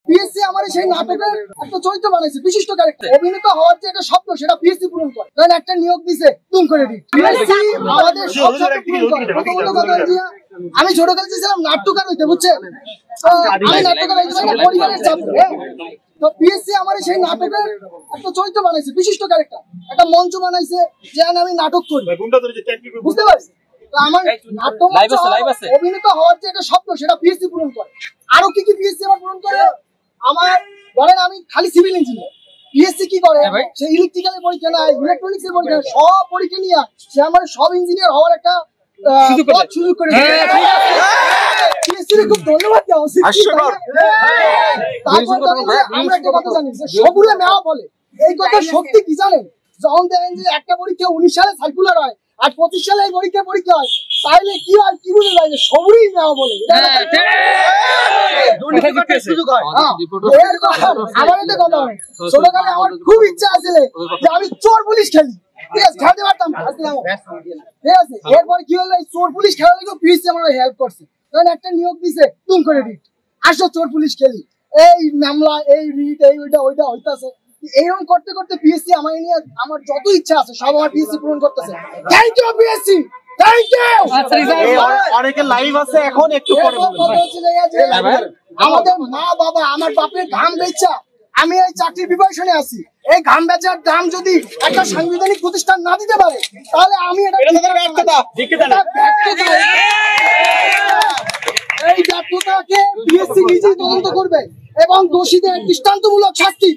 PSC আমার সেই নাটকের একটা চরিত্র বানাইছে, বিশিষ্ট ক্যারেক্টার। অভিনেত হওয়ার যে একটা স্বপ্ন সেটা পিএসসি পূরণ করে। কারণ একটা নিয়োগ দিছে তুম করে দিই। পিএসসি আমাদের সব স্বপ্ন পূরণ করে। প্রথমত কথা হচ্ছে আমি ছোটকালে চেয়েছিলাম নাট্যকার হইতে, বুঝছেন? আমি নাট্যকার হইতে পারি না, পরিবারের চাপ। তো পিএসসি আমার সেই নাটকের একটা চরিত্র বানাইছে, বিশিষ্ট ক্যারেক্টার। একটা মঞ্চ বানাইছে যে আমি নাটক করি, বুঝতে পারছি? আমার নাট্য অভিনেত হওয়ার যে একটা স্বপ্ন সেটা পিএসসি পূরণ করে। আরো কি কি পিএসসি আমার পূরণ করে? আমার ধরেন আমি খালি সিভিল ইঞ্জিনিয়ার, পিএসসি কি করে? সে ইলেকট্রিক্যালের পরীক্ষা নেয়, ইলেকট্রনিক্স এর পরীক্ষা, সব পরীক্ষা নিয়ে সে আমার সব ইঞ্জিনিয়ার হওয়ার একটা সুযোগ করে দিয়েছে। পিএসসি খুব ধন্যবাদ দেওয়া উচিত। আমরা একটা কথা জানি যে সবুরে মেওয়া বলে, এই কথা সত্যি কি জানেন? যখন দেখেন যে একটা পরীক্ষা 19 সালে সার্কুলার হয় আর 25 সালে এই পরীক্ষা হয়, তাইলে কি হয় কি বুঝে যায় যে সবুরই মেওয়া বলে। ছোটকালে আমার খুব ইচ্ছা আছে যে আমি চোর পুলিশ খেলি, ঠিক আছে, খেলতে পারতাম, ঠিক আছে। এরপর কি হলো, চোর পুলিশ খেলা লেগে পিএসসি আমার হেল্প করছে। কারণ একটা নিয়োগ দিছে তুম করে রিট, আসো চোর পুলিশ খেলি, এই মামলা, এই রিট, এই ওইটা হইতাছে। এইরকম করতে করতে পিএসসি আমার নিয়ে আমার যত ইচ্ছা আছে সব আমার পিএসসি পূরণ করতেছে। Thank you PSC, thank you. অনেকে লাইভ আছে এখন, একটু পরে আমাদের মা বাবা, আমার বাপের ঘাম বেচা আমি এই চাকরির প্রিপারেশনে আছি। এই ঘাম বেচার দাম যদি একটা সাংবিধানিক প্রতিষ্ঠান না দিতে পারে, তাহলে আমি এটা এই ব্যর্থতাকে পিএসসি নিজেই তদন্ত করবে এবং দোষীদের দৃষ্টান্তমূলক শাস্তি